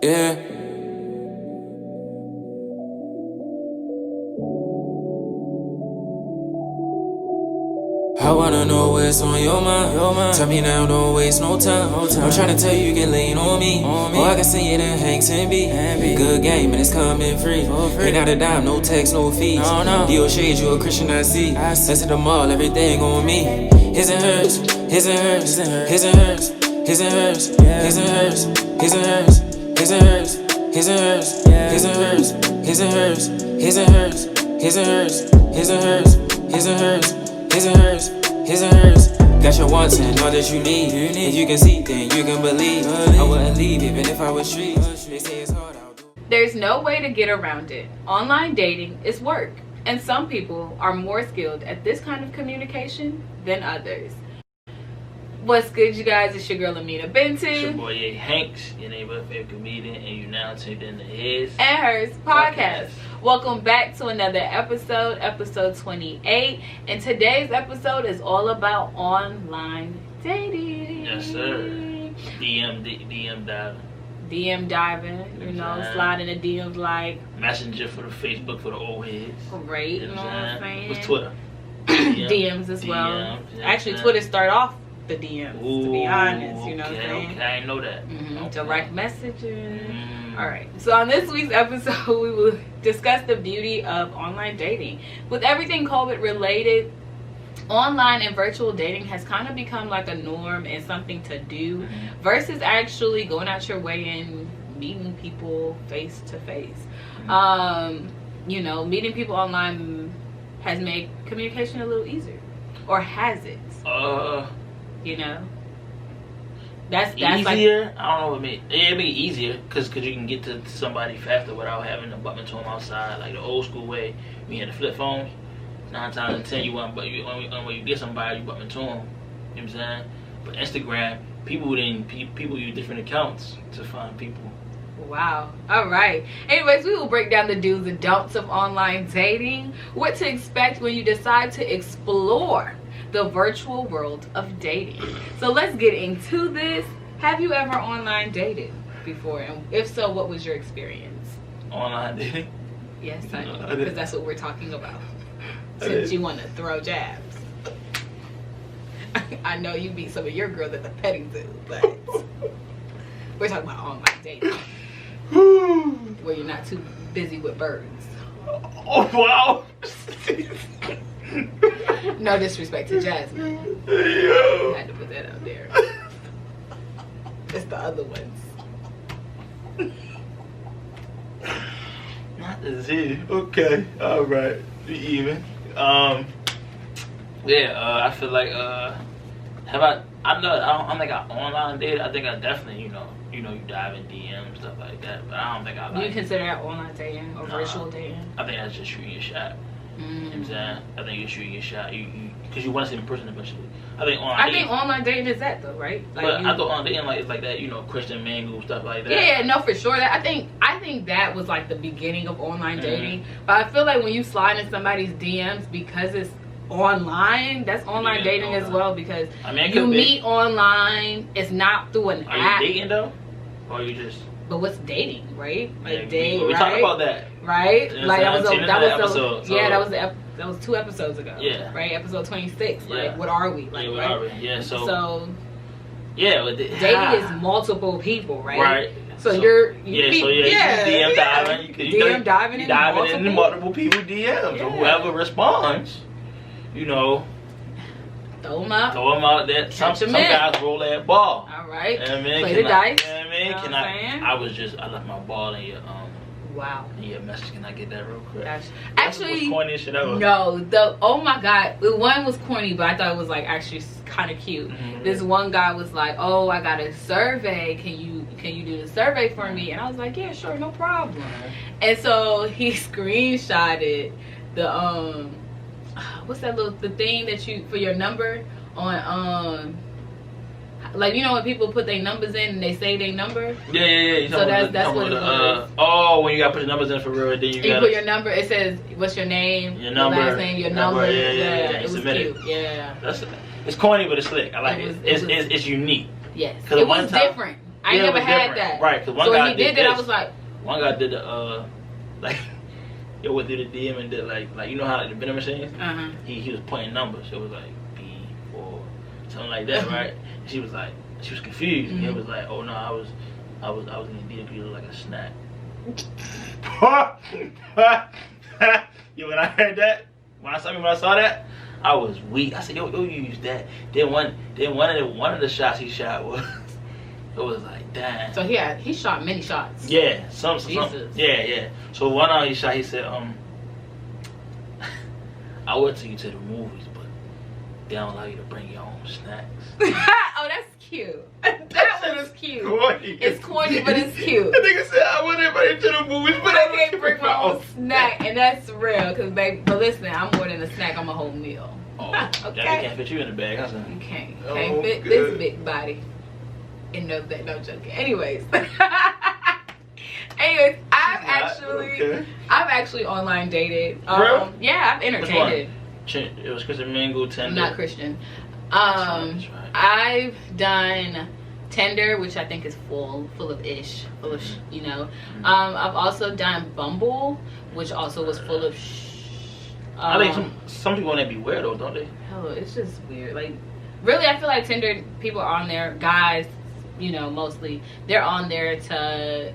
Yeah. I wanna know what's on your mind. Tell me now, don't waste no time. I'm tryna tell you, you can lean on me. Or I can send you that Hanks and B. Good game, and it's coming free. Ain't out a dime, no tax, no fees. Deal shade, you a Christian, I see. Let's hit the mall, everything on me. His and hers, his and hers, his and hers, his and hers, his and hers, his and hers, his and hers, his and hers, his and hers, his and hers, his and hers, his and hers, his and hers, his and hers. His and hers, his and hers. Got your wants and all that you need. If you can see, then you can believe. I wouldn't leave even if I was street. They say it's hard out. There's no way to get around it. Online dating is work, and some people are more skilled at this kind of communication than others. What's good, you guys? It's your girl Amina Benton. It's your boy Hanks, your neighborhood favorite comedian, and you now tuned in to His and Hers Podcast. Welcome back to another episode, episode 28. And today's episode is all about online dating. Yes, sir. DM diving. DM diving, you know, sliding the DMs like Messenger for the Facebook for the old heads. Great, you know what I'm saying? What's Twitter? DMs as well. Actually, Twitter start off the DMs, to be honest, you know what I'm saying? Okay, I didn't know that. Direct messages. Alright, so on this week's episode, we will discuss the beauty of online dating. With everything COVID related, online and virtual dating has kind of become like a norm and something to do versus actually going out your way and meeting people face to face. You know, meeting people online has made communication a little easier, or has it? You know, that's easier. Like, I don't know what it mean. It'd be easier because you can get to somebody faster without having to bump into them outside, like the old school way. We had the flip phone. 9 times out of 10, when you get somebody, you bump into them. You know what I'm saying? But Instagram, people use different accounts to find people. Wow. All right. Anyways, we will break down the do's and don'ts of online dating, what to expect when you decide to explore the virtual world of dating. So let's get into this. Have you ever online dated before? And if so, what was your experience? Online dating? Yes, I know, because that's what we're talking about. Since you want to throw jabs. I know you beat some of your girls at the petting zoo, but we're talking about online dating. Where you're not too busy with birds. Oh, wow. No disrespect to Jasmine. I had to put that out there. It's the other ones. Not the Z. Okay. Alright. Be even. I feel like I don't think I online dated. I think I definitely, you dive in DMs, stuff like that. But I don't think I like. Do you consider that online dating or virtual dating? I think that's just shooting your shot. You know what I'm saying? I think you're shooting your shot. Because you want to see in person eventually. I think online dating is that though, right? Like but I thought online dating it's like that, Christian Mango stuff like that. Yeah, no, for sure. That I think that was like the beginning of online dating. But I feel like when you slide in somebody's DMs because it's online, that's online dating as well, because you meet online. It's not through an app. Are you dating though? Or you just? But what's dating, right? Like we talked about that, right? You know like that was 2 episodes ago. Yeah. Right, episode 26. Yeah. Like, what are we? Like, what right? are we? Yeah. So. Dating is multiple people, right? Right. So you DM diving. You diving into multiple people DMs. So whoever responds, throw them out there. Some guys roll that ball. All right. You know what I mean? Play the dice. You know what I mean? I left my ball in your wow. In your message. Can I get that real quick? Actually, was corny shit ever. No, oh my god, the one was corny, but I thought it was like actually kind of cute. This one guy was like, "Oh, I got a survey. Can you do the survey for me?" And I was like, "Yeah, sure, no problem." And so he screenshotted the what's that the thing that you for your number on like, when people put their numbers in and they say their number. Yeah. So that's what it was. When you gotta put your numbers in for real, then you put your number. It says what's your name, your number, last name, your number. Yeah. It was cute. Yeah. It's corny, but it's slick. I like it. It's unique. Yes. It was different. I never had that. Right, because one so guy when he did that, I was like, one guy did the like. It went through the DM and did like you know how like the vending machines. He was pointing numbers. It was like B4 something like that, right? And she was confused. And it was like, oh no, I was in the DM because you look like a snack. Yo, when I heard that, when I saw that, I was weak. I said, yo, you use that. Then one of the shots he shot was. It was like, damn. So he shot many shots. Yeah, some. Jesus. Yeah. So one he shot, he said, I would take you to the movies, but they don't allow you to bring your own snacks. Oh, that's cute. That one is cute. Corny. It's corny, but it's cute. The nigga said, I wouldn't invite you to the movies, but I can't bring my own snack, and that's real. Cause but listen, I'm more than a snack. I'm a whole meal. Oh, okay. That can't fit you in the bag, huh? You can't fit this big body. In no joking. Anyways, I've actually online dated. Real? Yeah, I've entertained it. It was Christian Mingle, Tinder. I'm not Christian. That's right. I've done Tinder, which I think is full of you know. I've also done Bumble, which also was full of I think some people want to be weirdos, don't they? Hell, it's just weird. Like, really, I feel like Tinder people are on there, guys, you know, mostly they're on there to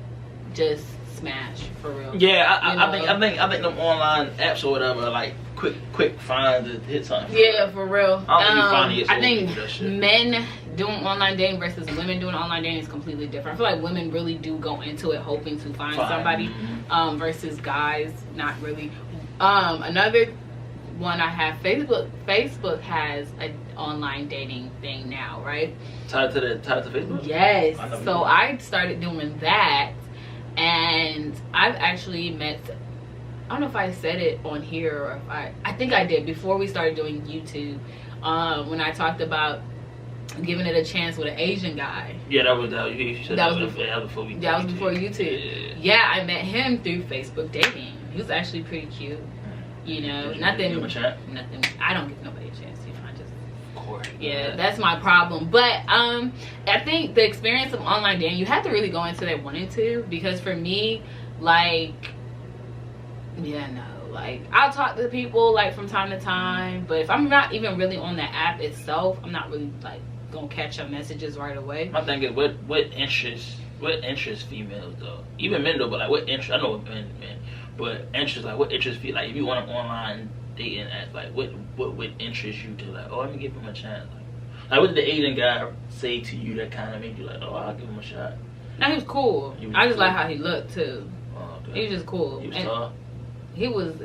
just smash for real. Yeah, I think them online apps or whatever are like quick finds to hit something. Yeah, for real. I think men doing online dating versus women doing online dating is completely different. I feel like women really do go into it hoping to find somebody, versus guys not really. Another one I have, Facebook has an online dating thing now, right? Tied to Facebook? Yes. So I started doing that, and I've actually met, I don't know if I said it on here or if I think I did before we started doing YouTube, when I talked about giving it a chance with an Asian guy. Yeah, that was before YouTube. Yeah, I met him through Facebook dating. He was actually pretty cute. You know, nothing. I don't give nobody a chance. You know, I just. Of course. Yeah, that's my problem. But I think the experience of online dating, you have to really go into that wanting to, because for me, like, like I'll talk to people like from time to time, but if I'm not even really on the app itself, I'm not really like gonna catch up messages right away. My thing is, what interests females though? Even men though, but like what interest? I know men. But interest, like what interest feel like if you want an online dating app, like what would interest you to like, oh, let me give him a chance. Like what did the Asian guy say to you that kind of made you like, oh, I'll give him a shot? No, he was cool. I just like how he looked too. Oh, okay. He was just cool. He was tall. He was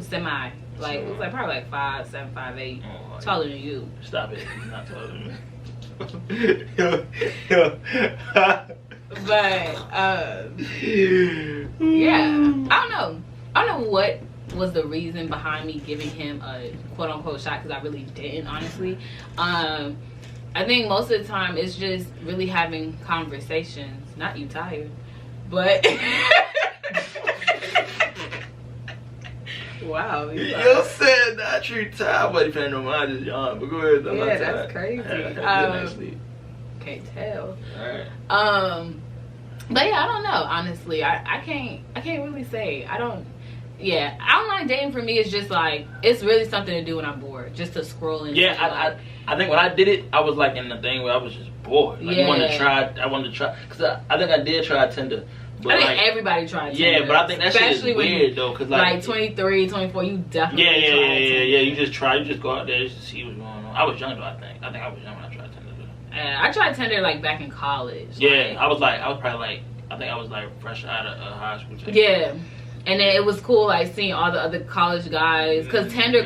semi, like it was like probably like 5'7", 5'8", taller than you. Stop it! He's not taller than me. But yeah, I don't know what was the reason behind me giving him a quote unquote shot, because I really didn't, honestly. I think most of the time it's just really having conversations. Not you tired, but wow. You said not you tired, but if you know mine just yawn. But go ahead. Yeah, that's crazy. Can't tell. Alright. But yeah, I don't know, honestly. I can't really say. Yeah, online dating for me is just like, it's really something to do when I'm bored, just to scroll and I think when I did it, I was like in the thing where I was just bored. Like, I wanted to try, because I think I did try Tinder. But I think everybody tried Tinder. Yeah, but I think that shit is weird though, because like 23, 24, you definitely yeah. You just go out there just to see what's going on. I was young though, I think I was young when I tried Tinder though. I tried Tinder like back in college. Yeah, I was probably like, I think I was like fresh out of high school. Yeah. And then it was cool, like, seeing all the other college guys, because Tinder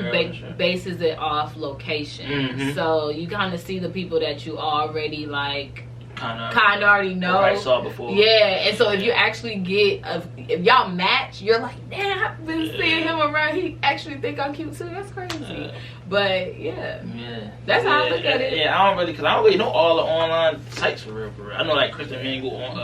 bases it off location. So you kind of see the people that you already, like, kind of already know. I saw before. Yeah, and so if you actually if y'all match, you're like, damn, I've been seeing him around. He actually think I'm cute too. That's crazy. But yeah, that's how I look at it. Yeah, I don't really know all the online sites for real. I know like Christian Mingle on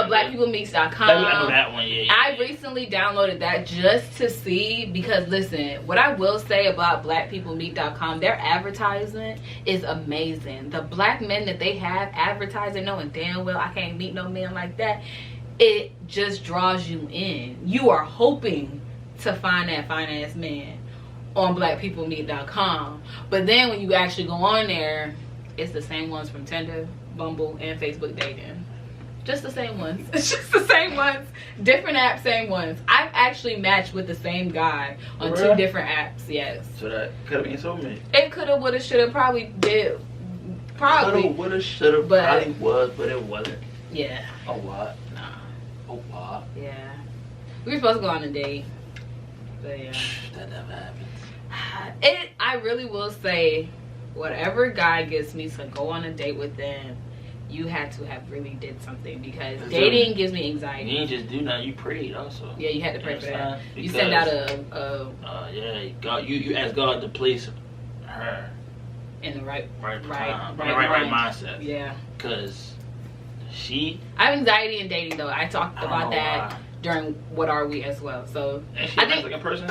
blackpeoplemeets.com. I know that one. Yeah. I recently downloaded that just to see, because listen, what I will say about blackpeoplemeet.com, their advertisement is amazing. The black men that they have advertising, knowing damn well I can't meet no man like that, it just draws you in. You are hoping to find that fine-ass man on blackpeoplemeet.com. But then when you actually go on there, it's the same ones from Tinder, Bumble, and Facebook dating. Just the same ones. It's just the same ones. Different apps, same ones. I've actually matched with the same guy on 2 different apps, yes. So that could have been so many. It could have, would have, should have, probably did. Probably. Coulda, woulda, shoulda, probably was, but it wasn't. Yeah. A what? Nah. A what? Yeah. We were supposed to go on a date. But yeah. That never happens. I really will say, whatever guy gets me to go on a date with them, you had to have really did something, because dating gives me anxiety. You didn't just do nothing, you prayed also. Yeah, you had to pray for that. Because, you sent out yeah, God, you asked God to place her in the right mindset. Yeah. Because I have anxiety in dating though. I talked about that during What Are We as well. So and she I think like a person.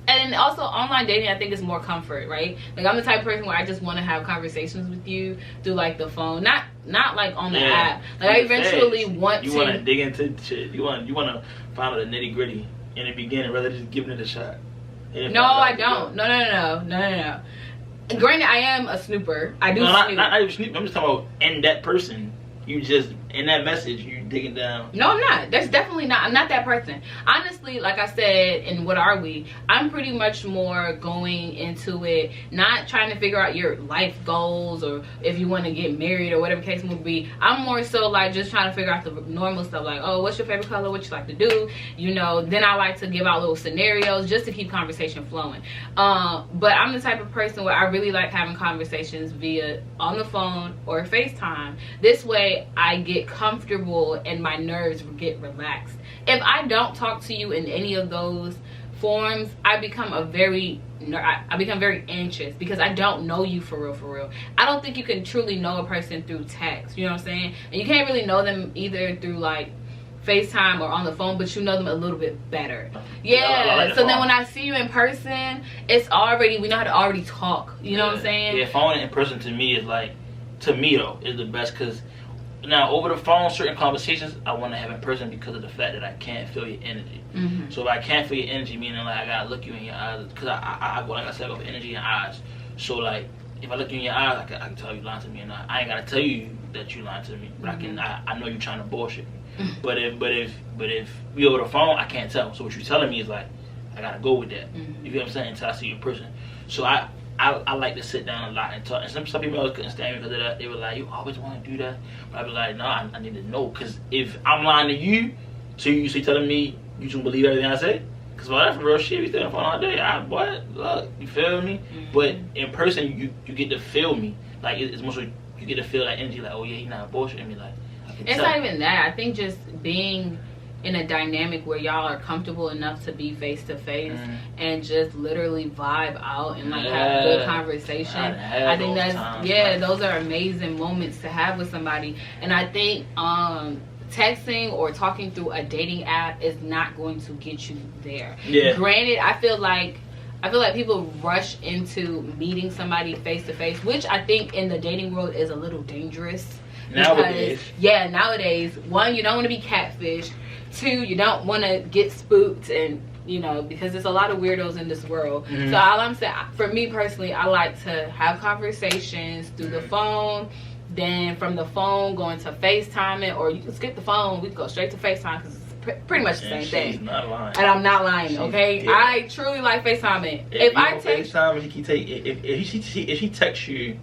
And also online dating, I think is more comfort, right? Like I'm the type of person where I just want to have conversations with you through like the phone, not like on the app. Like I eventually want to. You want to dig into shit. You want to find out the nitty gritty in the beginning rather than just giving it a shot. No, I don't. No. Granted, I am a snooper. I do snoop. Not even snoop. I'm just talking about in that person. You just in that message, you digging down. No, I'm not. That's definitely not. I'm not that person. Honestly, like I said in What Are We, I'm pretty much more going into it, not trying to figure out your life goals or if you want to get married or whatever case may be. I'm more so like just trying to figure out the normal stuff, like, oh, what's your favorite color? What you like to do? You know, then I like to give out little scenarios just to keep conversation flowing. But I'm the type of person where I really like having conversations via on the phone or FaceTime. This way I get comfortable and my nerves get relaxed. If I don't talk to you in any of those forms, I become very anxious because I don't know you for real. I don't think you can truly know a person through text, you know what I'm saying? And you can't really know them either through like FaceTime or on the phone, but you know them a little bit better. Yeah, so then when I see you in person, it's already, we know how to already talk, you know what I'm saying? Yeah, phone in person to me is like, to me though, is the best, because now over the phone, certain conversations I want to have in person because of the fact that I can't feel your energy. Mm-hmm. So if I can't feel your energy, meaning like I gotta look you in your eyes, because I like I said, I go for energy in eyes. So like if I look you in your eyes, I can tell you lying to me, and I ain't gotta tell you that you lying to me, but mm-hmm. I know you trying to bullshit me. But if we over the phone, I can't tell. So what you're telling me is like I gotta go with that. Mm-hmm. You feel what I'm saying? Until I see you in person. So I like to sit down a lot and talk. And some people else couldn't stand me because of that. They were like, you always want to do that. But I'd be like, no, I need to know. Because if I'm lying to you, so you telling me you don't believe everything I say? Because well, that's real shit. We stay on the phone all day. What? Look, you feel me? Mm-hmm. But in person, you get to feel me. Like, it's more so you get to feel that energy. Like, oh yeah, he's not bullshitting me. Like, I can it's tell. not even that. I think just being in a dynamic where y'all are comfortable enough to be face to face and just literally vibe out and like have good conversation. I think that's those are amazing moments to have with somebody. And I think texting or talking through a dating app is not going to get you there. Yeah. Granted, I feel like people rush into meeting somebody face to face, which I think in the dating world is a little dangerous. Nowadays. Yeah, nowadays. One, you don't want to be catfished. 2, you don't want to get spooked, and you know, because there's a lot of weirdos in this world. Mm-hmm. So all I'm saying, for me personally, I like to have conversations through the phone. Then from the phone, going to FaceTime, or you can skip the phone. We can go straight to FaceTime because it's pretty much the same thing. She's not lying. And I'm not lying, okay? Yeah. I truly like FaceTiming. If I text FaceTime, if she texts you,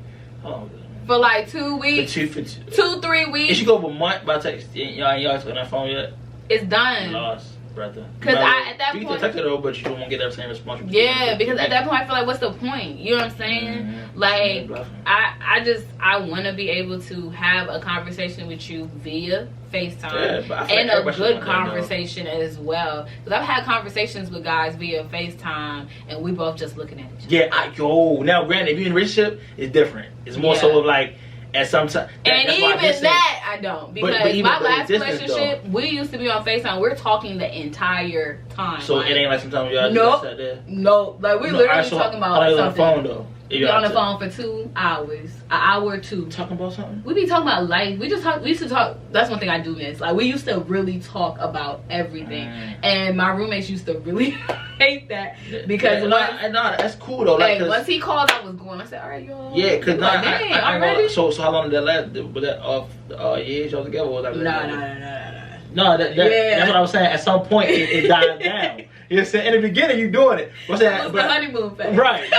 for like 2 weeks, for 3 weeks. If she go for a month by text, y'all on that phone yet? It's done. Lost, brother. Because at that point, you can text her though, but you don't want to get that same response. Yeah, because at that point I feel like, what's the point? You know what I'm saying? Mm-hmm. Like I want to be able to have a conversation with you via FaceTime and a good conversation as well. Because I've had conversations with guys via FaceTime and we both just looking at each other. Yeah, now granted, if you're in a relationship, it's different. It's more so of like. At some time, and even that I don't, because my last relationship, we used to be on FaceTime. We're talking the entire time. So like, it ain't like sometimes y'all no, like we literally talking about how something. on the phone though. We on the phone for 2 hours, an hour or two. Talking about something? We be talking about life. We used to talk. That's one thing I do miss. Like, we used to really talk about everything. And my roommates used to really hate that. Because that's cool though. Like, once he called, I was going. I said, all right, y'all. Yeah, because already? So how long did that last? Was that off years y'all together? Or was that No, that's what I was saying. At some point, it died down. You know what I'm saying? In the beginning, you doing it. What's that? It was the honeymoon phase. Right.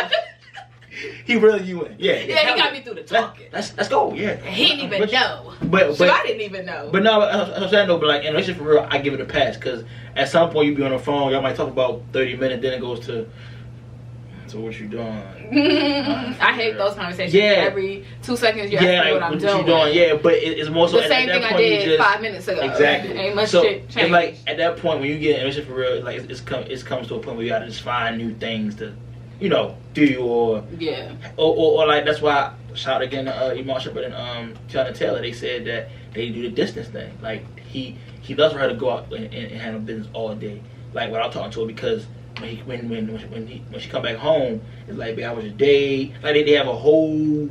He really you in. Yeah, he got me through the talking. Let's go. Yeah. He didn't even know. But I didn't even know. But no, I'm saying though. But like in relationship for real, I give it a pass because at some point you be on the phone, y'all might talk about 30 minutes, then it goes to. So what you doing? I hate those conversations. Yeah. Every 2 seconds you ask me what I'm doing. You doing? Yeah, but it's more so the same thing I did 5 minutes ago. Exactly. Ain't much shit changed. It's like at that point when you get in a relationship for real, like it comes to a point where you gotta just find new things to, do or like that's why shout out again to Iman Shepherd and Tiana Taylor. They said that they do the distance thing. Like he does for her to go out and handle business all day. Like without talking to her because. When she come back home, it's like, babe, how was your day? Like they have a whole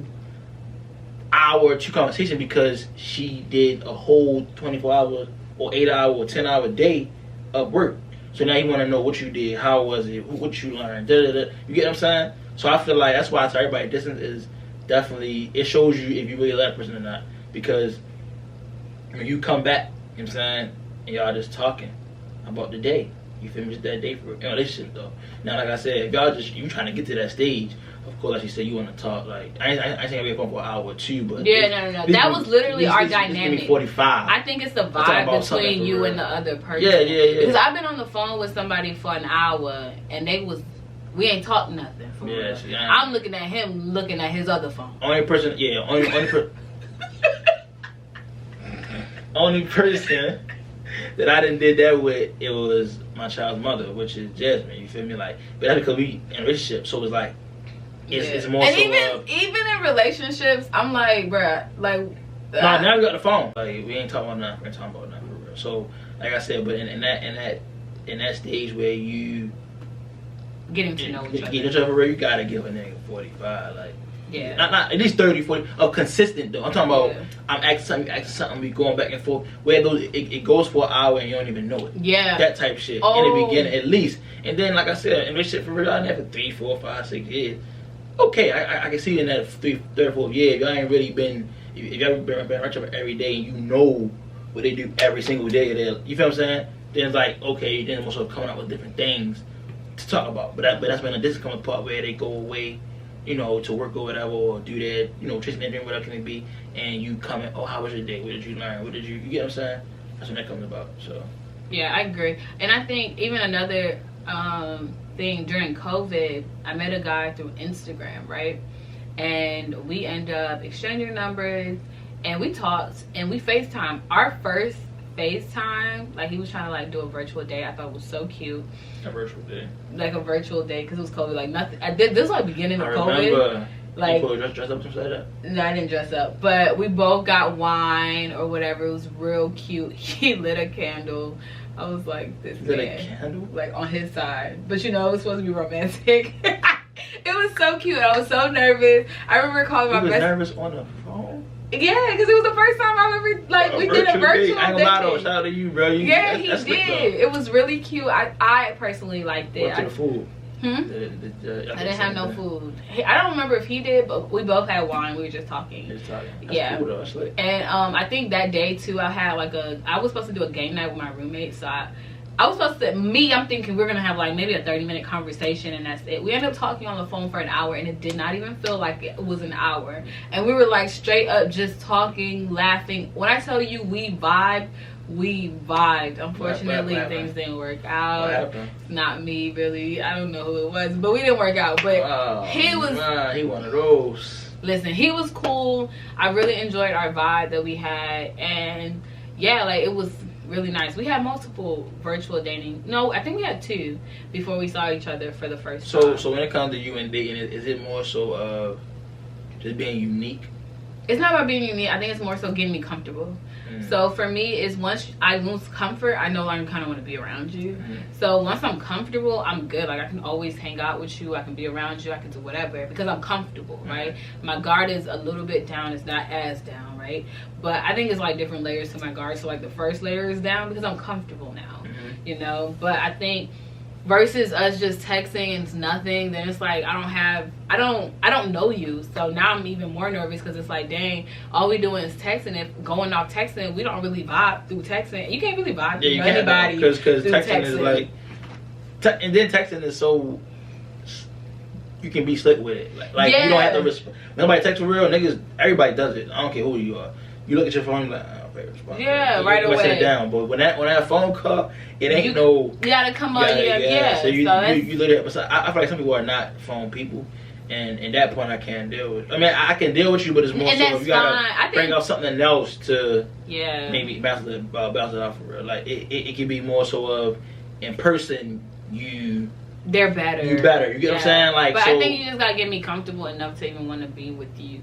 hour or two conversation because she did a whole 24 hour or 8 hour or 10 hour day of work. So now you want to know what you did, how was it, what you learned, You get what I'm saying? So I feel like that's why I tell everybody distance is definitely, it shows you if you really like a person or not. Because when you come back, you know what I'm saying, and y'all just talking about the day. You feel me? Just that day for relationship though. Now, like I said, if y'all you trying to get to that stage, of course, like you said, you want to talk. Like I ain't gonna be up for an hour or two, but no. That was literally our dynamic. 45. I think it's the vibe between you and the other person. Yeah. Because I've been on the phone with somebody for an hour, and we ain't talking nothing. For real. I'm looking at him, looking at his other phone. Only person that I didn't did that with, it was my child's mother, which is Jasmine. You feel me? Like, but that's because we in a relationship, so it's like it's more. And so even in relationships, I'm like, bruh, like. Now we got the phone. Like we ain't talking about nothing. We're talking about nothing for real. So like I said, but in that stage where you getting to know each other, getting to know each other, you gotta give a nigga 45. Like. Yeah. Not at least 30, 40 of consistent though. I'm talking about I'm asking something, we going back and forth. Where those it goes for an hour and you don't even know it. Yeah. That type of shit. In the beginning at least. And then like I said, in relationship for real, I never 3, 4, 5, 6 years. Okay, I can see in that 3rd, 4th year, if y'all ain't really been if y'all been right up every day and you know what they do every single day, you feel what I'm saying? Then it's like, okay, then also coming up with different things to talk about. But that's when this comes part where they go away. To work or whatever, or do that, chasing their dream, whatever it can be, and you comment, oh, how was your day? What did you learn? You get what I'm saying? That's when that comes about, so. Yeah, I agree. And I think even another thing during COVID, I met a guy through Instagram, right? And we end up exchanging numbers, and we talked, and we FaceTime. Our first FaceTime, like he was trying to like do a virtual day. I thought it was so cute. A virtual day. Like a virtual day because it was COVID. Like nothing. This was like beginning of COVID. Remember, like you dress up, something like that. No, I didn't dress up, but we both got wine or whatever. It was real cute. He lit a candle. I was like, this lit man, a candle? like on his side. But it was supposed to be romantic. It was so cute. I was so nervous. I remember calling my best. You was nervous on the phone? Yeah, because it was the first time I've ever we did a virtual day. I ain't gonna lie though, shout out to you, bro. He did. It was really cute. I personally liked it. What to the food? I didn't have no food. I don't remember if he did, but we both had wine. We were just talking. That's cool though. And I think that day too, I had I was supposed to do a game night with my roommate, so I was supposed to, I'm thinking we're gonna have like maybe a 30-minute conversation and that's it. We ended up talking on the phone for an hour and it did not even feel like it was an hour. And we were like straight up just talking, laughing. When I tell you we vibed. Unfortunately, things didn't work out. What happened? Not me, really. I don't know who it was, but we didn't work out. But he was. He one of those. Listen, he was cool. I really enjoyed our vibe that we had, and yeah, like it was really nice. We had multiple virtual dating. No, I think we had 2 before we saw each other for the first time. So when it comes to you and dating, is it more so of just being unique? it's not about being unique. I think it's more so getting me comfortable. So for me, is once I lose comfort, I no longer kind of want to be around you. So once I'm comfortable, I'm good. Like I can always hang out with you. I can be around you. I can do whatever because I'm comfortable, right? My guard is a little bit down. It's not as down, right? But I think it's like different layers to my guard. So like the first layer is down because I'm comfortable now, you know. But I think versus us just texting and it's nothing, then it's like I don't know you, so now I'm even more nervous because it's like, dang, all we doing is texting. If going off texting, we don't really vibe through texting. You can't really vibe through anybody because texting is like and then texting is so you can be slick with it, like you don't have to respond. Nobody texts for real, niggas, everybody does it. I don't care who you are. You look at your phone like, respond. Yeah, right away. Set it down. But when that phone call, it ain't you gotta come on here. Yeah. So you literally. I feel like some people are not phone people, and in that point I can't deal with. I mean, I can deal with you, but it's more so if you gotta bring up something else to maybe bounce it off for real. Like it can be more so of in person they're better. You better. You get what I'm saying? Like, but I think you just gotta get me comfortable enough to even want to be with you,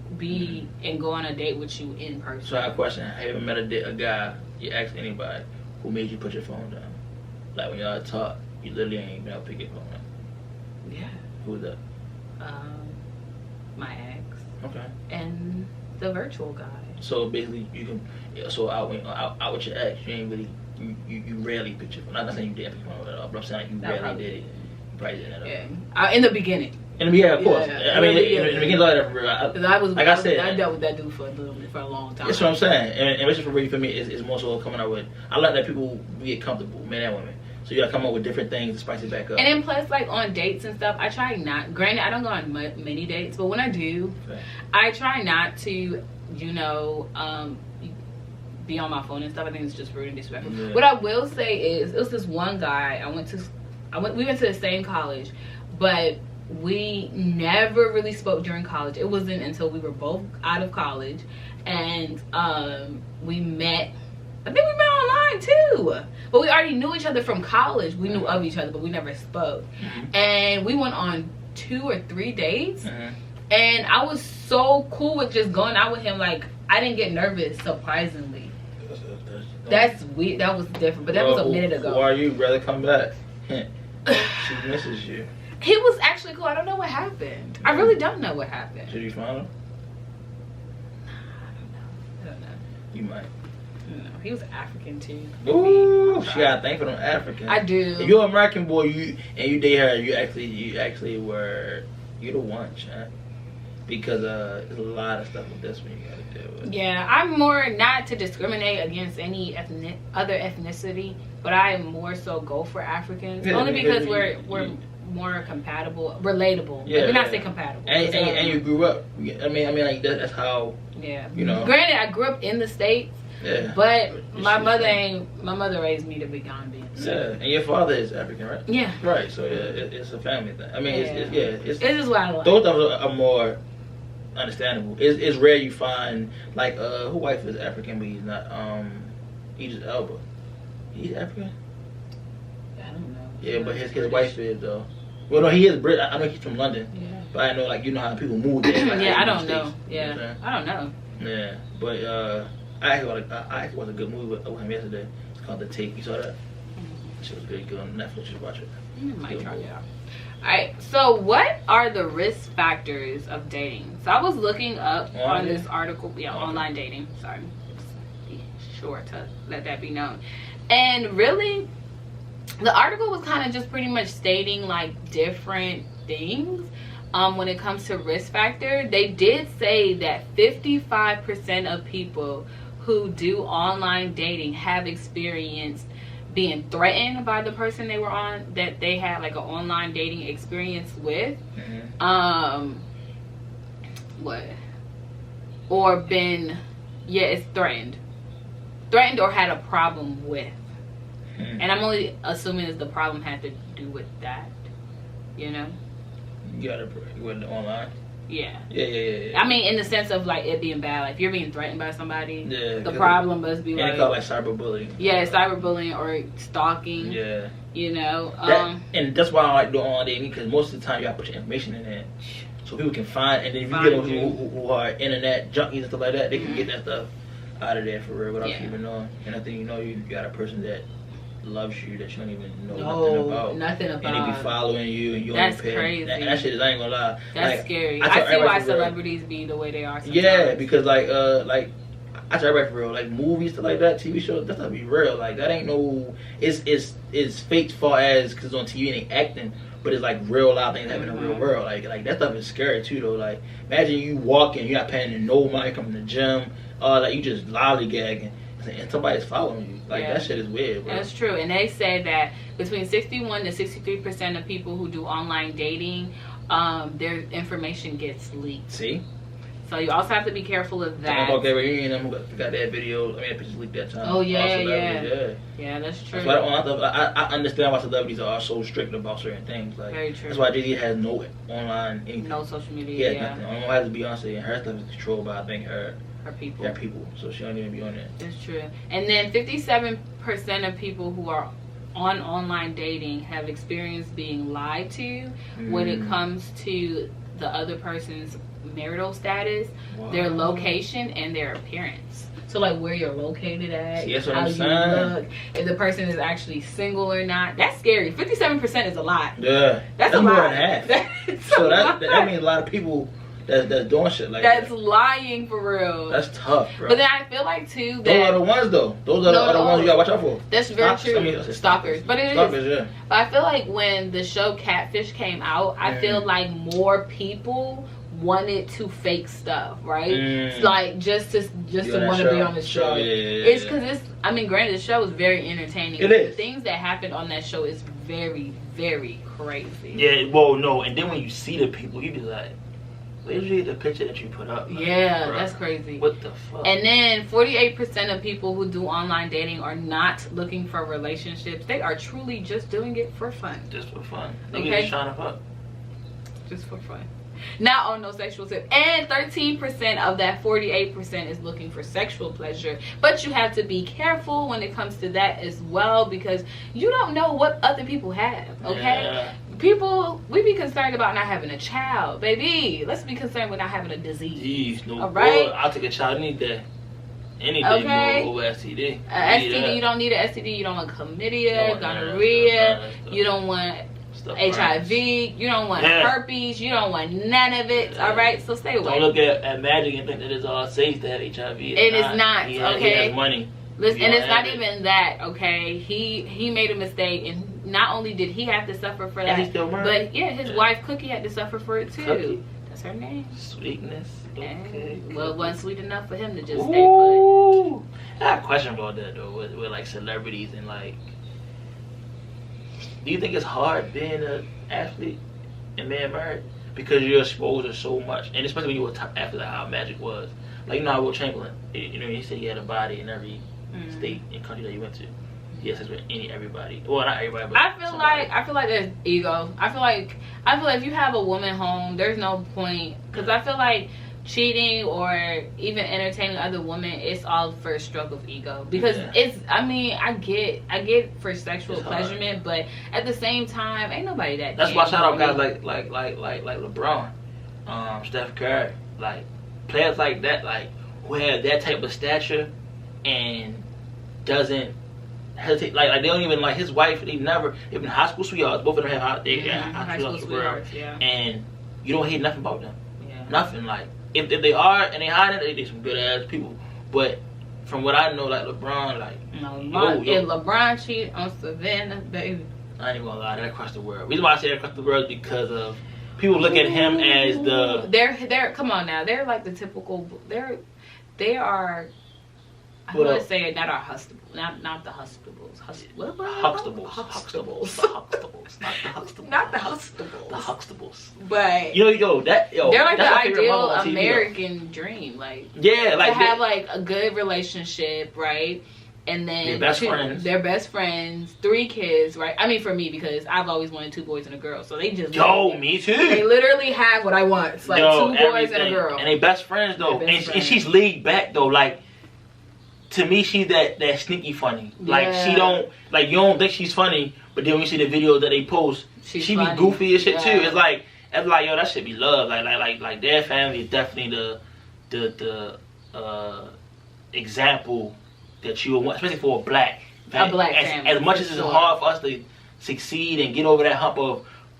and go on a date with you in person. So I have a question: have you ever met a guy? You asked anybody who made you put your phone down? Like when y'all talk, you literally ain't been able to pick your phone up. Yeah. Who was that? My ex. Okay. And the virtual guy. So basically, you can. So out with your ex, you ain't really. You rarely pick your phone. Not saying you didn't pick your phone up, but I'm saying like you rarely did it. Probably didn't. Yeah, in the beginning. Of course. I mean, in the beginning, like I said, I dealt with that dude for a long time. That's what I'm saying. And especially for me, is more so coming out with. I like that people get comfortable, men and women. So you gotta come up with different things to spice it back up. And then plus, like on dates and stuff, I try not. Granted, I don't go on many dates, but when I do, I try not to, be on my phone and stuff. I think it's just rude and disrespectful. Yeah. What I will say is, it was this one guy we went to the same college, but we never really spoke during college. It wasn't until we were both out of college, and we met. I think we met online too, but we already knew each other from college. We knew of each other, but we never spoke. And we went on 2 or 3 dates, and I was so cool with just going out with him. Like, I didn't get nervous, surprisingly. That's weird. That was different, but that was a minute ago. Why you rather come back? She misses you. He was actually cool. I don't know what happened. I really don't know what happened. Should you find him? I don't know. You might. No, he was African too. Ooh, she got a thing for them Africans. I do. If you're an American boy, you date her, you actually were the one, chat. Because there's a lot of stuff with this one you gotta deal with. Yeah, I'm more not to discriminate against any other ethnicity, but I more so go for Africans. Only because we're more compatible, relatable. Yeah, let me not say compatible. And you grew up. I mean, like that's how. Yeah. Granted, I grew up in the States. Yeah. But my mother raised me to be Gambian. So. Yeah, and your father is African, right? Yeah. Right. So it's a family thing. I mean, it's just what I like. Those are more understandable. It's rare you find like who wife is African, but he's not. Idris Elba. He's African. I don't know. Yeah, but his wife is though. Well, no, he is Brit. I know he's from London. Yeah. But I know, like, how people move there. Like, yeah, I don't know. Yeah, I don't know. Yeah, but I actually watched a good movie with him yesterday. It's called The Take. You saw that? It was very good on Netflix. You should watch it. I might try it out. Alright, so what are the risk factors of dating? So I was looking up on this article, online dating. Sorry, be sure to let that be known. And really, the article was kind of just pretty much stating like different things. When it comes to risk factor, they did say that 55% of people who do online dating have experienced being threatened by the person they were on, that they had like an online dating experience with. Or been, it's threatened or had a problem with. And I'm only assuming that the problem had to do with that, You got it with online. Yeah. Yeah. I mean, in the sense of like it being bad, like if you're being threatened by somebody, the problem must be like. It's called like cyberbullying. Yeah, cyberbullying or stalking. Yeah. And that's why I like doing online dating, because most of the time you gotta put your information in there. so people can find. And then if you get those who are internet junkies and stuff like that, they can get that stuff out of there for real without you even knowing. And I think you got a person that loves you that you don't even know nothing about. And they be following you and you don't pay. Crazy. And that shit is, I ain't gonna lie. That's scary. I see why celebrities be the way they are sometimes. Yeah, because like I tell everybody for real, like movies, stuff like that, TV shows, that's not be real. Like that ain't no, it's fake as far as because on TV and they acting, but it's like real live things happening in the real world. Like that stuff is scary too though. Like imagine you walking, you're not paying no money, coming to the gym, like you just lollygagging, and somebody's following you. Like that shit is weird, bro. That's true. And they say that between 61 to 63% of people who do online dating, their information gets leaked. See? So you also have to be careful of that. Talking about that reunion, who got that video. I mean, that picture leaked that time. Oh yeah. Yeah, that's true. That's why I understand why celebrities are so strict about certain things. Like, very true. That's why Jay-Z has no online anything. No social media. Yeah, nothing. Only one has to be Beyonce, and her stuff is controlled by I think her people. Her people. So she don't even be on that. That's true. And then 57% of people who are on online dating have experienced being lied to when it comes to the other person's marital status, their location, and their appearance. So like where you're located at, how you look, if the person is actually single or not. That's scary. 57% is a lot. Yeah, that's more lot. than half. So that means a lot of people that's doing shit like that. That's lying for real. That's tough, bro. But then I feel like too that those are the ones though. Those are the ones you gotta watch out for. That's very true. Stalkers. But it Stalkers, is. Yeah. But I feel like when the show Catfish came out, I feel like more people wanted to fake stuff, right? It's like just to want to be on the show. It's because it's. I mean, granted, the show is very entertaining. It is. The things that happened on that show is very, very crazy. Yeah. Well, no, and then when you see the people, you be like, where's the picture that you put up? Like, yeah, bro, that's crazy. What the fuck? And then 48% of people who do online dating are not looking for relationships. They are truly just doing it for fun. Just for fun. Okay. Just trying to fuck. Just for fun. Not on no sexual tip. And 13% of that 48% is looking for sexual pleasure. But you have to be careful when it comes to that as well, because you don't know what other people have, okay? Yeah. People, we be concerned about not having a child. Baby, let's be concerned with not having a disease. Jeez, no. All right? Boy, I'll take a child any day. Any day over STD. STD, you don't need an STD. You don't want chlamydia, gonorrhea. You don't want HIV, you don't want herpes, you don't want none of it, alright? So stay away. Don't look at Magic and think that it's all safe to have HIV. It's not, okay? He has money. Listen, and it's not even that, okay? He made a mistake, and not only did he have to suffer for that, but his wife Cookie had to suffer for it too. Cookie. That's her name. Sweetness. Okay. Well, it wasn't sweet enough for him to just stay put. I have a question about that though, with like celebrities and like. Do you think it's hard being an athlete and being married? Because you're exposed to so much. And especially when you were top athlete, like how Magic was. Like, you know how Will Chamberlain, you know, he said he had a body in every state and country that he went to. He has sex with everybody. Well, not everybody, but I feel like there's ego. I feel like if you have a woman home, there's no point. Because I feel like cheating or even entertaining other women, it's all for a stroke of ego, because it's, I mean, I get for sexual pleasurement, but at the same time ain't nobody that's why I shout out guys like LeBron, Steph Curry, like players like that, like who have that type of stature and doesn't hesitate, like they don't even, like his wife, they've been high school sweethearts, both of them have high school sweethearts, and you don't hear nothing about them, nothing. Like if they are and they hide it, they some good ass people. But from what I know, like LeBron, like if LeBron cheat on Savannah, baby, I ain't even gonna lie, that across the world. The reason why I say that across the world is because of people look at him as the they're come on now, they're like the typical, they are. I want to say it, not our Huxtables, not the Huxtables. Huxtables. Not the Huxtables. The Huxtables. But they're like the ideal American dream, like like to have like a good relationship, right? And then they're best friends, 3 kids, right? I mean, for me, because I've always wanted 2 boys and a girl, so they just me too. They literally have what I want. It's like 2 boys and a girl, and they best friends though, and she's laid back though, like. To me, she's that sneaky funny. Like she don't, like you don't think she's funny, but then when you see the videos that they post, she be goofy as shit too. It's like it's like, yo, that should be love. Like their family is definitely the example that you would want, especially for a black family. A black family. As much as it's hard for us to succeed and get over that hump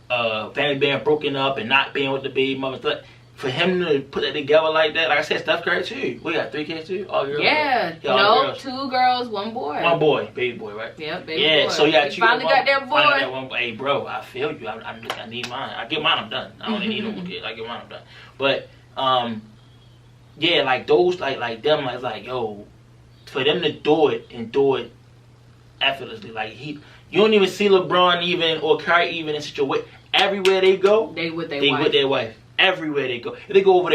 of family being broken up and not being with the baby mother stuff, for him to put that together like that, like I said, Steph Curry too. We got 3 kids too? All girls? Yeah. No, 2 girls, 1 boy. 1 boy, baby boy, right? Yep, baby boy. So yeah, you finally got that boy. Hey, bro, I feel you. I need mine. I get mine, I'm done. I don't need no more kids. I get mine, I'm done. But yeah, like those, like them, like yo, for them to do it and do it effortlessly, like you don't even see LeBron even or Curry even in such a way. Everywhere they go, they with their wife. Everywhere they go, if they go over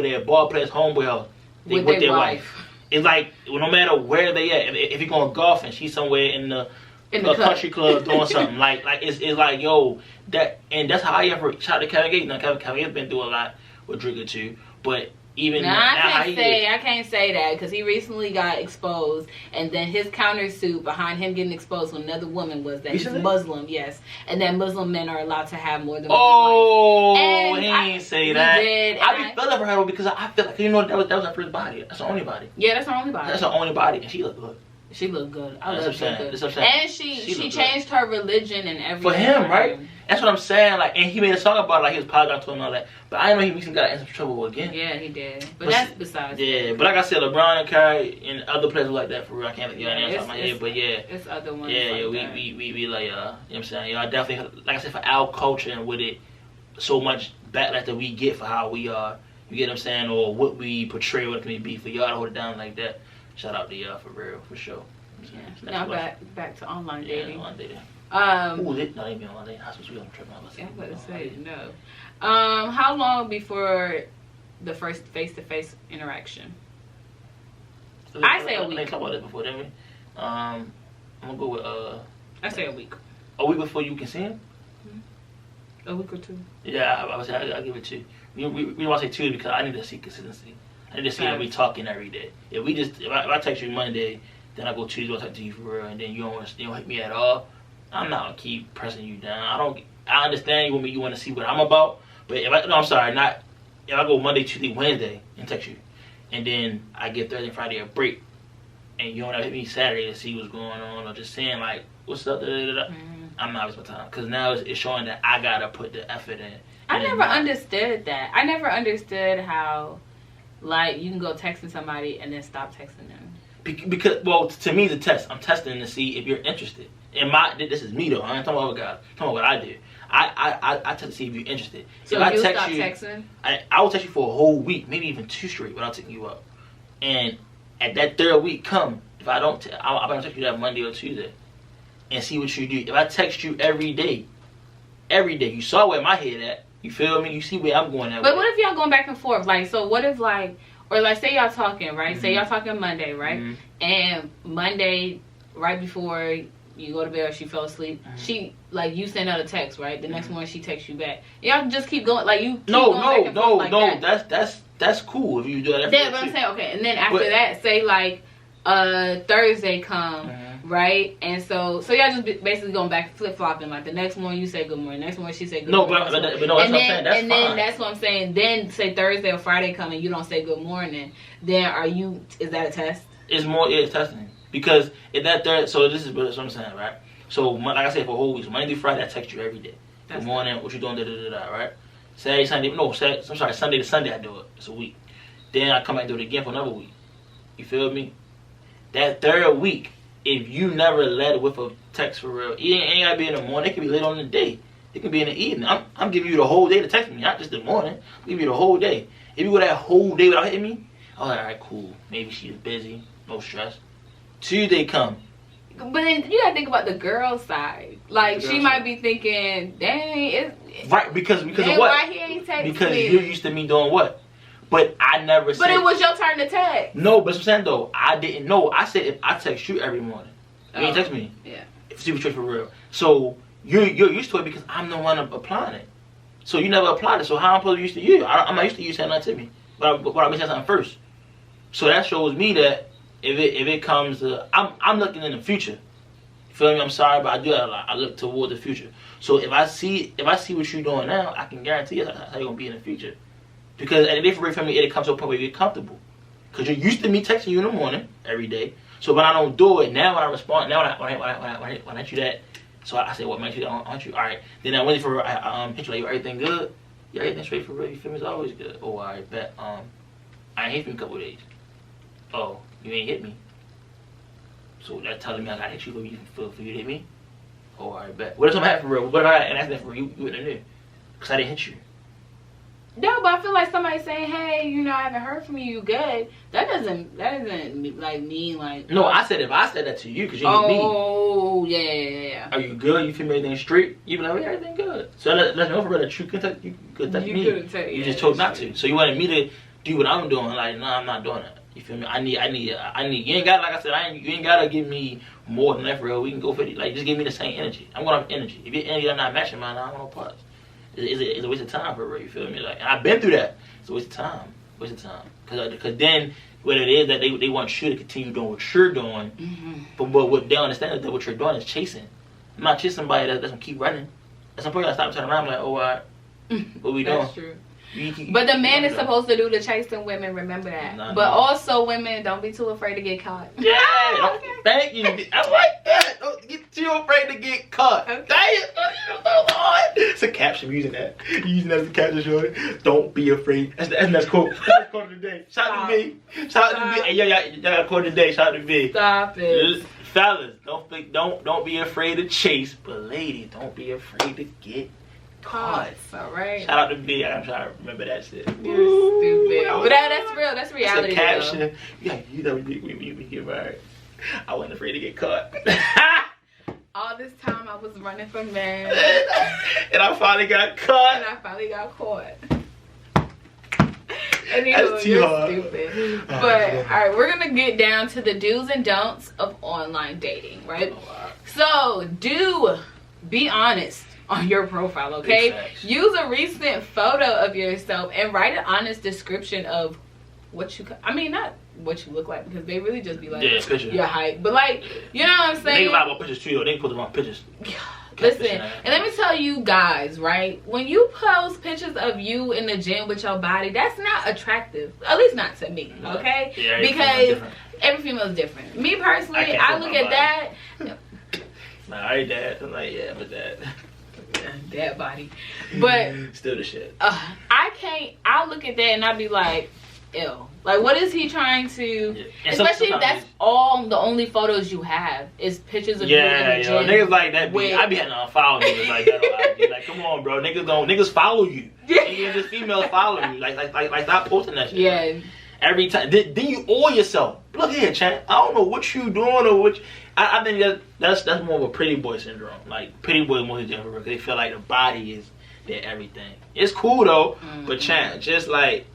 there ball players homeboy house, they with their wife. It's like no matter where they at. If you're going golfing, she's somewhere in the country club doing something. like it's like yo that's how I ever shout to Kevin Gates. Now Kevin Gates been through a lot with Drigger too, but even I can't say that because he recently got exposed, and then his countersuit behind him getting exposed with another woman was that he's Muslim, yes, and that Muslim men are allowed to have more than one wife. And he ain't say that. I be feeling for her because I feel like that was her first body. That's her only body. Yeah, that's her only body. That's her only body, and she looked good. She looked good. I love her good. That's what I'm saying. And she changed her religion and everything. For him, right? That's what I'm saying. Like, and he made a song about it, like he was apologizing to him and all that. But I didn't know he recently got in some trouble again. Yeah, he did. But that's besides. Yeah, but like I said, LeBron and Curry and other players like that for real. I can't think of any off my head, but yeah. It's other ones. Yeah, like we like you know what I'm saying? I definitely, like I said, for our culture and with it, so much backlash that we get for how we are. You get what I'm saying, or what we portray, what it may be. For y'all to hold it down like that, shout out to y'all for real, for sure. Yeah. Now back to online dating. Online dating. Not even online dating. I supposed to be on the trip. I'm about to say no. How long before the first face-to-face interaction? I say a week. Let's talk about it before then. I'm gonna go with I say a week. A week before you can see him. A week or 2. Yeah, I would say I'll give it 2. We want to say 2 because I need to see consistency. I need to see that we talking every day. If I text you Monday. Then I go Tuesday, I'll talk to you for real, and then you don't hit me at all. I'm not gonna keep pressing you down. I understand you want to see what I'm about, but if I go Monday, Tuesday, Wednesday and text you, and then I get Thursday, Friday a break, and you don't hit me Saturday to see what's going on or just saying like what's up, I'm not wasting my time because now it's showing that I gotta put the effort in. I never understood that. I never understood how like you can go texting somebody and then stop texting them. Because, well, to me, the test. I'm testing to see if you're interested. This is me though. I ain't talking about other guys. I'm talking about what I do. I test to see if you're interested. So if I you text stop you, texting? I will text you for a whole week, maybe even 2 straight, without taking you up. And at that 3rd week, if I don't, I'm gonna text you that Monday or Tuesday, and see what you do. If I text you every day, you saw where my head at. You feel me? You see where I'm going at. But what if y'all going back and forth? Like, so what if like. Or like say y'all talking, right? Say y'all talking Monday, right? And Monday, right before you go to bed or she fell asleep, she like you send out a text, right? The next morning she texts you back. Y'all just keep going like you. That's cool if you do that. That's what I'm saying. Okay, and then after that, say like Thursday come. Right, and so y'all just basically going back flip flopping. Like the next morning you say good morning, next morning she say good morning. But no, that's what I'm saying. That's fine. Then that's what I'm saying. Then say Thursday or Friday come and you don't say good morning. Then is that a test? It's more testing because if that third. So this is what I'm saying, right? So like I said, for a whole week, so Monday through Friday I text you every day. Good morning, what you doing? Right? Saturday, Sunday. No, I'm sorry, Sunday to Sunday I do it. It's a week. Then I come back and do it again for another week. You feel me? That 3rd week. If you never led with a text for real, it ain't gotta be in the morning. It can be late on the day. It can be in the evening. I'm giving you the whole day to text me, not just the morning. I'm giving you the whole day. If you go that whole day without hitting me, I'm like, all right, cool. Maybe she's busy, no stress. Tuesday come. But then you gotta think about the girl side. Like she might be thinking, dang, right? Because of what? Why he ain't texting me? Because you're used to me doing what? But I never said... But it was your turn to text. No, but I'm saying though, I didn't know. I said if I text you every morning, you ain't text me. Yeah. See what's for real. So you're used to it because I'm the one applying it. So you never applied it. So how am I supposed to be used to you? I'm not used to you saying nothing to me. But I'm saying something first. So that shows me that if it comes to... I'm looking in the future. You feel me? I'm sorry, but I do that a lot. I look toward the future. So if I see what you're doing now, I can guarantee you that's how you're gonna be in the future. Because at the day for real, for me, it comes to a point where you get comfortable. Because you're used to me texting you in the morning every day. So when I don't do it, now when I respond, now when I hit you that, so I say, what makes you, aren't you? All right. Then I wait for hit you like, everything good? Yeah, everything straight for real. You feel me? It's always good. Oh, all right, bet. I ain't hit you in a couple of days. Oh, you ain't hit me. So that's telling me I gotta hit you for you to hit me. Oh, all right, bet. What if something happened for real? What if I and that's for you wouldn't have? Because I didn't hit you. No, but I feel like somebody saying, "Hey, you know, I haven't heard from you. You good?" That doesn't like mean like. No, I said if I said that to you because you hit me. Oh, yeah. Are you good? You feel me? Everything straight? You be like, well, everything good. So let's know for real that you could touch me. You just told not to. So you wanted me to do what I'm doing. Like, no, I'm not doing that. You feel me? I need. You ain't got, like I said, you ain't gotta give me more than that for real. We can go for it. Like, just give me the same energy. I'm gonna have energy. If your energy is not matching mine, I don't want to pause. It's a waste of time for real. You feel me? Like, and I've been through that. It's a waste of time. Because then what it is that they want you to continue doing what you're doing, but what they understand is that what you're doing is chasing. I'm not chasing somebody that's gonna keep running. At some point I stop turning around like, oh, all right, what we doing? That's true. But the man is supposed to do the chasing women, remember that. But also women, don't be too afraid to get caught. Yeah, okay. Thank you. I like that. Don't get too afraid to get caught. Okay. Dang it. It's a caption, using that. Using that as a caption, shorty. Don't be afraid. That's cool. That's quote of the day. Shout out to me. Shout out to me. Hey, y'all got a quote of the day. Shout out to me. Stop it. Fellas, don't be afraid to chase, but ladies, don't be afraid to get caught. All right. Shout out to me. I'm trying to remember that shit. You're stupid. But that's real. That's reality. That's a caption. Yeah, you know we get married. I wasn't afraid to get caught. All this time I was running from men. And I finally got caught. And I finally got caught. And That's too you're hard. stupid. But alright, we're gonna get down to the do's and don'ts of online dating, right? So be honest on your profile, okay? Use a recent photo of yourself and write an honest description of what you, not what you look like, because they really just be like, your height, but like, you know what I'm saying? Think about what pictures too, though. They put the wrong pictures. Listen, and let me tell you guys, right? When you post pictures of you in the gym with your body, that's not attractive. At least not to me, okay? Yeah, because every female is different. Me personally, I look at that. Nah, I ain't that. I'm like, yeah, but that. That body. But still the shit. I look at that and I be like, ew. Like, what is he trying to? Yeah. Especially if that's the only photos you have is pictures of you in the gym. Niggas like that. I be having to unfollow niggas like that. Like, come on, bro. Niggas follow you. And just females follow you. Like, stop posting that shit. Yeah. Like, every time, then you owe yourself. Look here, chat. I don't know what you doing or what. I think that's more of a pretty boy syndrome. Like, pretty boys mostly different because they feel like the body is their everything. It's cool though, but chat, just like.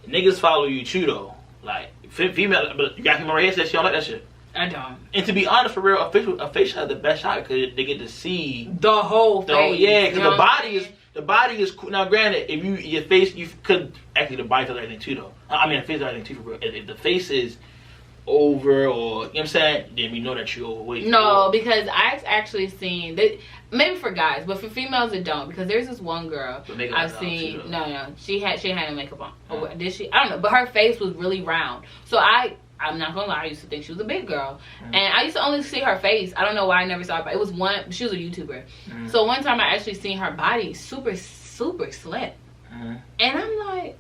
Niggas follow you too though. Like female, but you got female right here says she don't like that shit. I don't. And to be honest, for real, a face shot is the best shot because they get to see the whole face. Yeah, because the body is cool. Now, granted, if your face, you could actually the body does everything too though. I mean, the face does everything too for real. If the face is over or you know what I'm saying, then we know that you're overweight. No, because I've actually seen that. Maybe for guys, but for females it don't, because there's this one girl I've seen. No, she had no makeup on. Or did she? I don't know, but her face was really round. So I'm not gonna lie, I used to think she was a big girl, and I used to only see her face. I don't know why I never saw her, but it was she was a YouTuber. So one time I actually seen her body super slim, and I'm like,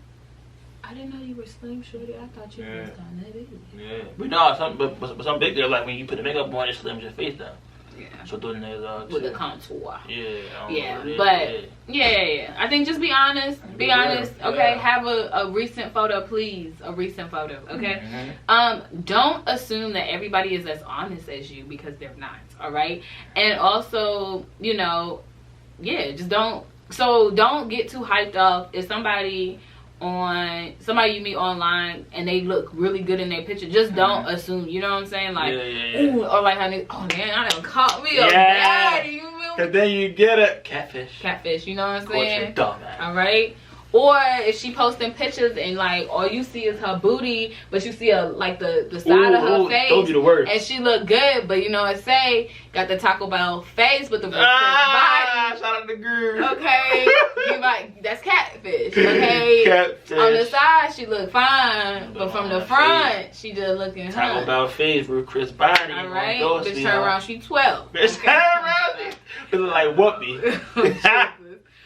I didn't know you were slim, shorty. I thought you was kind of big. Yeah, but no, but some big girls, like when you put the makeup on, it slims your face down. Yeah. So doing that with the contour. Yeah. But I think just be honest. Be honest. Okay. Have a recent photo, please. A recent photo. Okay. Don't assume that everybody is as honest as you, because they're not. All right. And also, just don't. So don't get too hyped up if somebody you meet online and they look really good in their picture. Just don't assume, you know what I'm saying? Like, ooh, or like, honey, oh man, I done caught me a baddie, you feel me? Cause then you get a catfish, you know what I'm saying? Dumbass. All right. Or if she posting pictures and like all you see is her booty, but you see like the side of her face, told you the worst. And she look good, but you know it say got the Taco Bell face with the body. Shout out to girl. Okay, you might that's catfish. Okay, catfish. On the side she look fine, but from the front she just looking. Taco Bell face with Chris body. All right, bitch turn around, she 12. Bitch turn around, it look like Whoopi.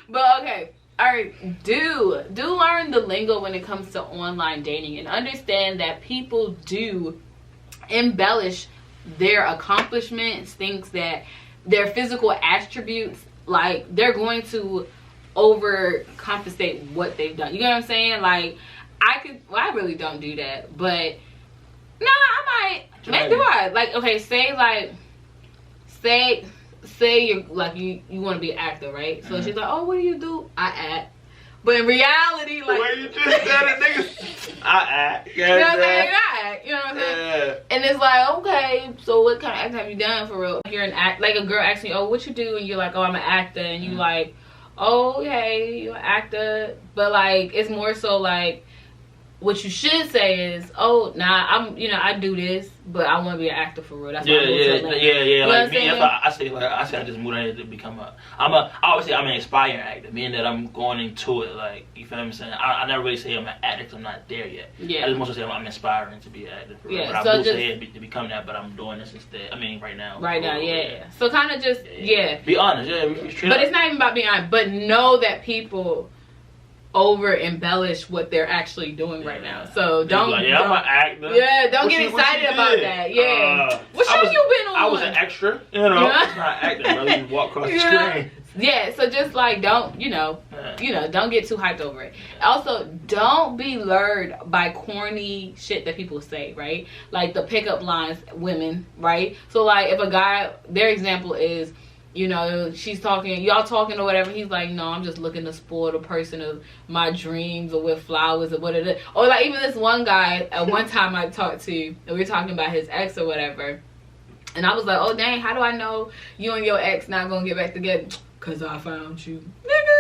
But okay. Alright, do learn the lingo when it comes to online dating and understand that people do embellish their accomplishments, things that their physical attributes, like they're going to overcompensate what they've done. You know what I'm saying? Like I really don't do that, but no, I might. Maybe do I? Like, okay, say you're like you want to be an actor, right? So she's like, oh, what do you do? I act. But in reality, like when you just said it, nigga, I act. You know what I'm saying? I act. You know what I'm saying? Yeah. And it's like, okay, so what kind of acting have you done for real? You're an act, like a girl asks you, oh, what you do? And you're like, oh, I'm an actor. And you like, oh, okay, you're an actor. But like, it's more so like, what you should say is, oh, nah, I do this, but I want to be an actor for real. That's what I'm yeah. Like me, I say I just moved out to become I always say I'm an aspiring actor, meaning that I'm going into it. Like, you feel what I'm saying? I never really say I'm an actor 'cause I'm not there yet. Yeah. I just mostly say I'm aspiring to be an actor for real. Yeah. But So I will say to become that, but I'm doing this instead. I mean, right now. Right now, yeah. So kind of just Be honest, But it's not even about being honest. But know that people over embellish what they're actually doing right now. So don't I'm an actor. Yeah, don't get excited about that. Yeah. What show you been on? I was an extra. You know, it's not acting, brother. You walk across the screen. Yeah, so just like don't don't get too hyped over it. Also, don't be lured by corny shit that people say, right? Like the pickup lines, women, right? So like if a guy, their example is, she's talking, y'all talking or whatever. He's like, no, I'm just looking to spoil the person of my dreams or with flowers or whatever. Or like even this one guy, at one time I talked to, and we were talking about his ex or whatever. And I was like, oh dang, how do I know you and your ex not gonna get back together? Cause I found you. Nigga,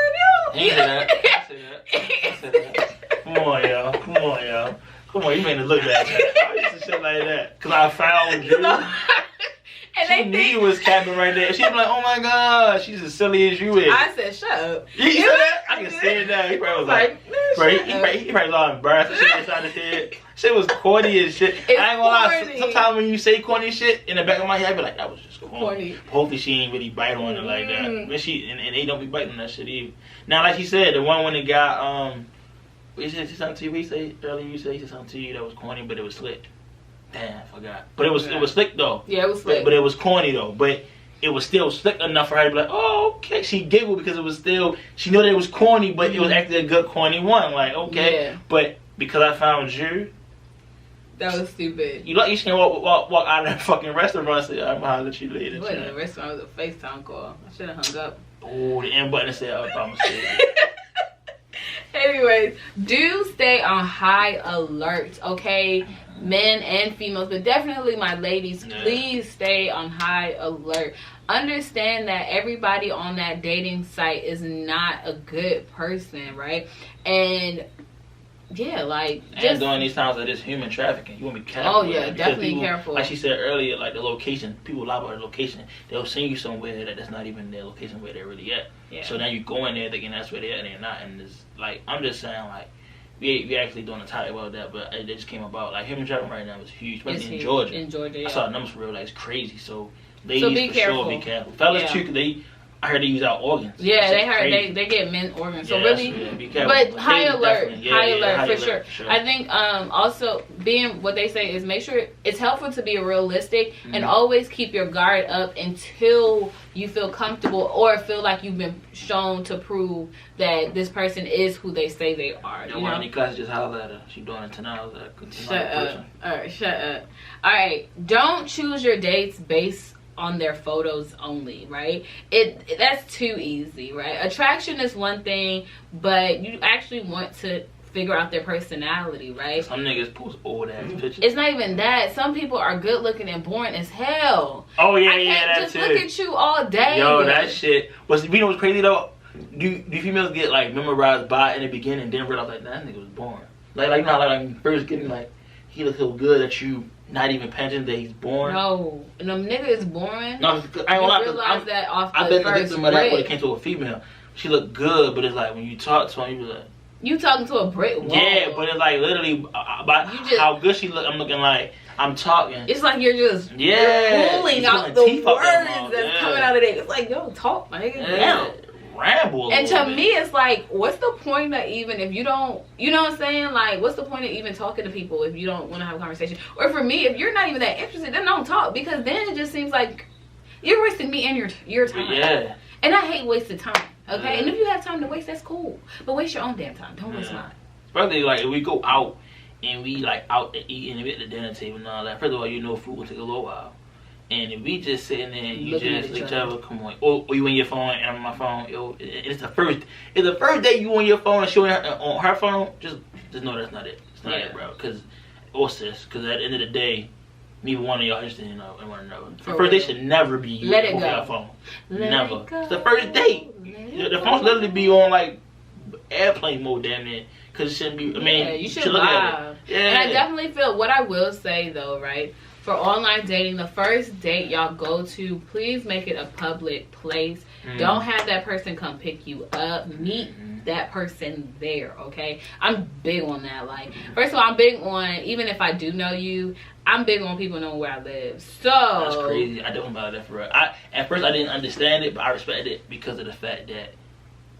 I said that. Come on, y'all. Come on, you made it look bad. I used to shit like that. Cause I found you. And she knew you was capping right there. She'd be like, oh my god, she's as silly as you is. I said, shut up. You said that? I can say it now. He probably was like he probably was embarrassed. Shit inside his head. Shit was corny as shit. It's I ain't gonna lie. Sometimes when you say corny shit, in the back of my head, I be like, that was just corny. Hopefully she ain't really bite on it like that. But and they don't be biting on that shit either. Now, like she said, the one when it got, he said something to you, he said something to you that was corny, but it was slick. Damn, I forgot. But it was slick though. Yeah, it was slick. But it was corny though. But it was still slick enough for her to be like, oh, okay. She giggled because it was still, she knew that it was corny, but it was actually a good corny one. Like, okay. Yeah. But because I found you. That was stupid. You can't walk out of that fucking restaurant and say, I'm gonna holler at you later. It wasn't a restaurant, it was a FaceTime call. I should have hung up. Oh, the end button said, oh, I'm Anyways, do stay on high alert, okay? Men and females, but definitely my ladies, please stay on high alert. Understand that everybody on that dating site is not a good person, right? And yeah, like and during these times of this human trafficking, you want to be careful. Oh yeah, definitely people, careful. Like she said earlier, like the location, people lie about the location. They'll send you somewhere that's not even their location where they're really at. Yeah. So now you go in there thinking that's where they're at, and they're not. And it's like, I'm just saying, like, we actually doing a topic about that, but it just came about. Like, human trafficking right now is huge, especially in Georgia. In Georgia, yeah. I saw the numbers for real, like, it's crazy. So ladies, sure, be careful. Fellas too, I heard they use our organs. Yeah, they get men organs. So yeah, really, be careful. But high alert, high alert for sure. Sure. I think also being what they say is make sure it's helpful to be realistic and always keep your guard up until you feel comfortable or feel like you've been shown to prove that this person is who they say they are. You know, any class just holler at her. She doing it tonight. Shut up. All right, shut up. All right, don't choose your dates based on their photos only, right? That's too easy, right? Attraction is one thing, but you actually want to figure out their personality, right? Some niggas post old ass pictures. It's not even that. Some people are good looking and boring as hell. Oh yeah, I can't that just too. Look at you all day. Yo, that shit. You know what's crazy though? do females get like memorized by in the beginning and then realize like that nigga was born? Like you know, like first getting like he looks so good that you not even pension that he's born. No, and them nigga is born. No, I ain't gonna lie. Realize that off the I've been first victim of that when break. it came to a female. She looked good, but it's like when you talk to her, you be like, You talking to a brick wall. yeah, but it's like literally about how good she look. I'm looking like I'm talking. It's like you're just pulling out the words that's coming out of there. It's like, yo, talk, my nigga. Yeah. Ramble. And to me, it's like, what's the point of even if you don't, you know what I'm saying? Like, what's the point of even talking to people if you don't want to have a conversation? Or for me, if you're not even that interested, then don't talk, because then it just seems like you're wasting me and your time. Yeah. And I hate wasted time. Okay. And if you have time to waste, that's cool. But waste your own damn time. Don't waste mine. Especially like if we go out and we like out to eat and we at the dinner table and all that. First of all, you know food will take a little while. And if we just sitting there and you Looking just at each each other. other, come on, or you on your phone and I'm on my phone, yo, it's the first day you on your phone and showing her on her phone, just know that's not it. It's not it, bro. Because at the end of the day, neither one of y'all just didn't know and one another. The first day should never be you Let it on go. your phone. Let Never. it go. It's the first date. The phone should literally be on like airplane mode, damn it. Because it shouldn't be. I mean, you should look at vibe. it. Yeah. And I definitely feel what I will say though, right? For online dating, the first date y'all go to, please make it a public place. Don't have that person come pick you up. Meet that person there, okay? I'm big on that. Like, first of all, I'm big on, even if I do know you, I'm big on people knowing where I live. So that's crazy. I don't buy that for real. At first I didn't understand it, but I respected it because of the fact that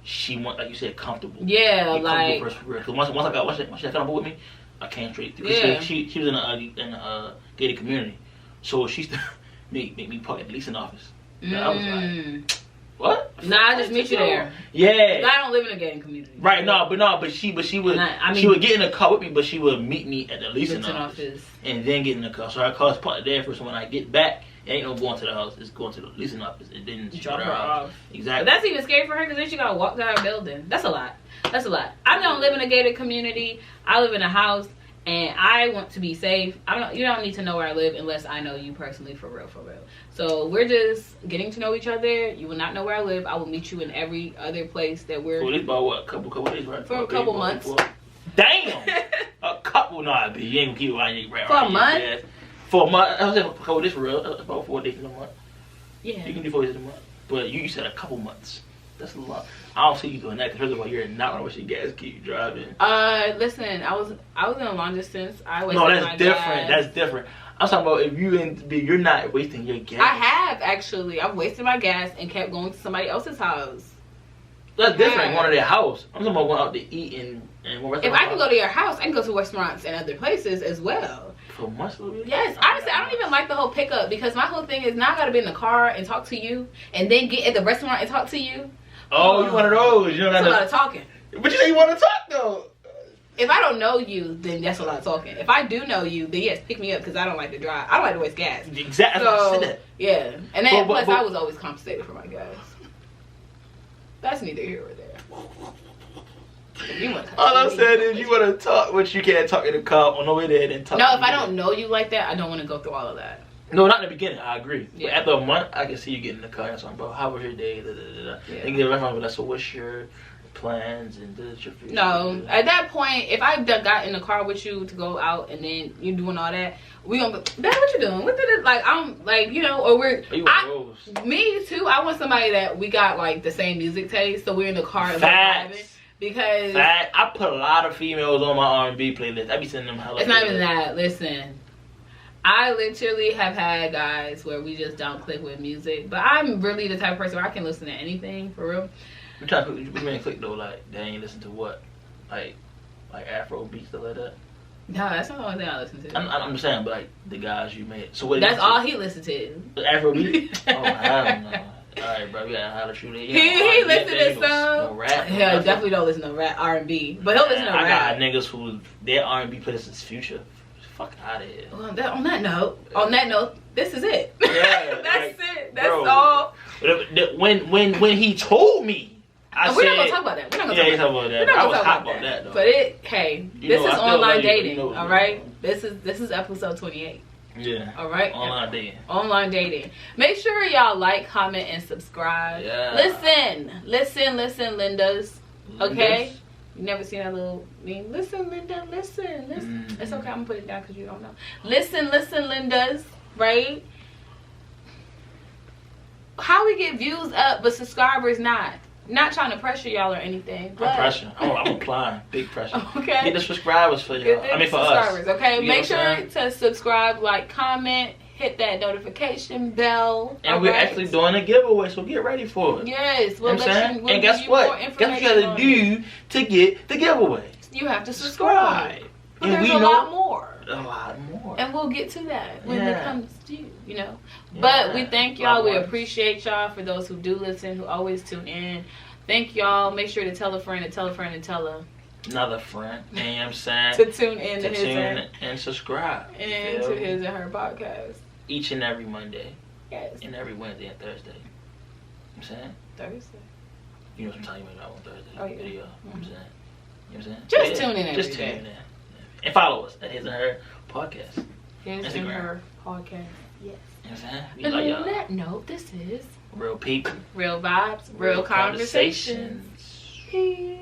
she want, like you said, comfortable. Yeah, Be like comfortable first for real. Because once she got comfortable with me, I came straight. Yeah. She was in a gated community, so she used to make me park at the leasing office. And I was like, what? Nah, I just meet you there. Yeah. I don't live in a gated community. Right, but she would she would get in the car with me, but she would meet me at the leasing office and then get in the car. So our car's parked there first. So when I get back, it ain't no going to the house. It's going to the leasing office and then she drop her off. Exactly. But that's even scary for her because then she gotta walk to her building. That's a lot. That's a lot. I don't live in a gated community. I live in a house, and I want to be safe. You don't need to know where I live unless I know you personally, for real, for real. So we're just getting to know each other. You will not know where I live. I will meet you in every other place that we're. So this about what? Couple days, right? For a couple months. Damn. A couple, nah, B. You ain't gonna keep it right. For a month. Yeah. For a month. I was saying a couple days for real. About 4 days in a month. Yeah. You can do 4 days in a month, but you said a couple months. That's a lot. I don't see you doing that because first of all, you're not gonna waste your gas. Keep driving. Listen, I was in a long distance. No, that's different. Gas. That's different. I'm talking about if you're not wasting your gas. I have actually. I've wasted my gas and kept going to somebody else's house. That's different. Going to their house. I'm talking about going out to eat and if I can go to your house, I can go to restaurants and other places as well. For months, yes. Honestly, I don't even like the whole pickup because my whole thing is now I gotta be in the car and talk to you, and then get at the restaurant and talk to you. Oh, you one of those. You know that's a lot of talking. But you say you want to talk though. If I don't know you, then that's a lot of talking. If I do know you, then yes, pick me up because I don't like to drive. I don't like to waste gas. Exactly. So, yeah. And then plus I was always compensated for my gas. That's neither here or there. All I'm saying is you want to talk, but you can't talk in the car on the way there and talk. No, if I don't know you like that, I don't want to go through all of that. No, not in the beginning. I agree. Yeah. But after a month, I can see you get in the car and talking about how was your day. Yeah. And get a restaurant, like, so what's your plans and your future? No, at that point, if I got in the car with you to go out and then you doing all that, we gonna be, Dad, what you doing? What did it like? I'm like, you know, or we're me too. I want somebody that we got like the same music taste, so we're in the car and driving. Because I put a lot of females on my R&B playlist. I be sending them hella. It's not even that. Listen, I literally have had guys where we just don't click with music, but I'm really the type of person where I can listen to anything for real. You trying to click though? Like they ain't listen to what, like Afro beats stuff like that. No, that's not the only thing I listen to. I'm just saying, but like the guys you made. So what? That's all he listened to. Afro beat. Oh hell no. Alright, bro, we gotta holler shoot it. He listen to some. No rap. Hell, definitely don't listen to rap R&B, but he'll listen to rap. I got niggas who their R&B playlist is Future. Fuck out of here. Well, on that note, this is it. Yeah, that's it. That's all. When he told me, we're not gonna talk about that. We're not gonna talk about that. I was hot about that though. But this is online dating. All right, this is episode 28. Yeah. All right. Online dating. Online dating. Make sure y'all like, comment, and subscribe. Yeah. Listen, Lindas. Okay. Lindas? You never seen that little meme? Listen, Linda. Listen. It's okay. I'm gonna put it down because you don't know. Listen, Lindas. Right. How we get views up but subscribers not? Not trying to pressure y'all or anything. But pressure. I'm applying. Big pressure. Okay. Get the subscribers for y'all. I mean, for us. Okay. You Make sure to subscribe, like, comment, hit that notification bell. And we're actually doing a giveaway, so get ready for it. Yes. We'll and guess what? Guess what you gotta do to get the giveaway? You have to subscribe. But there's a lot more. And we'll get to that when it comes to you, you know. Yeah. But we thank y'all. We appreciate y'all for those who do listen, who always tune in. Thank y'all. Make sure to tell a friend and tell a friend and tell another friend. You know what I'm saying? To tune in to and subscribe. And to His and Her podcast. Each and every Monday. Yes. And every Wednesday and Thursday. You know what I'm saying? Thursday. You know what I'm talking about on Thursday. Oh, yeah. Video. You know what I'm saying? You know what I'm saying? Just tune in every Just day. tune in. And follow us at His and Her Podcast. His Instagram. and Her podcast. Yes. You know what I'm saying? We And like on y'all. that note, this is Real people. Real vibes, real conversations. Peace.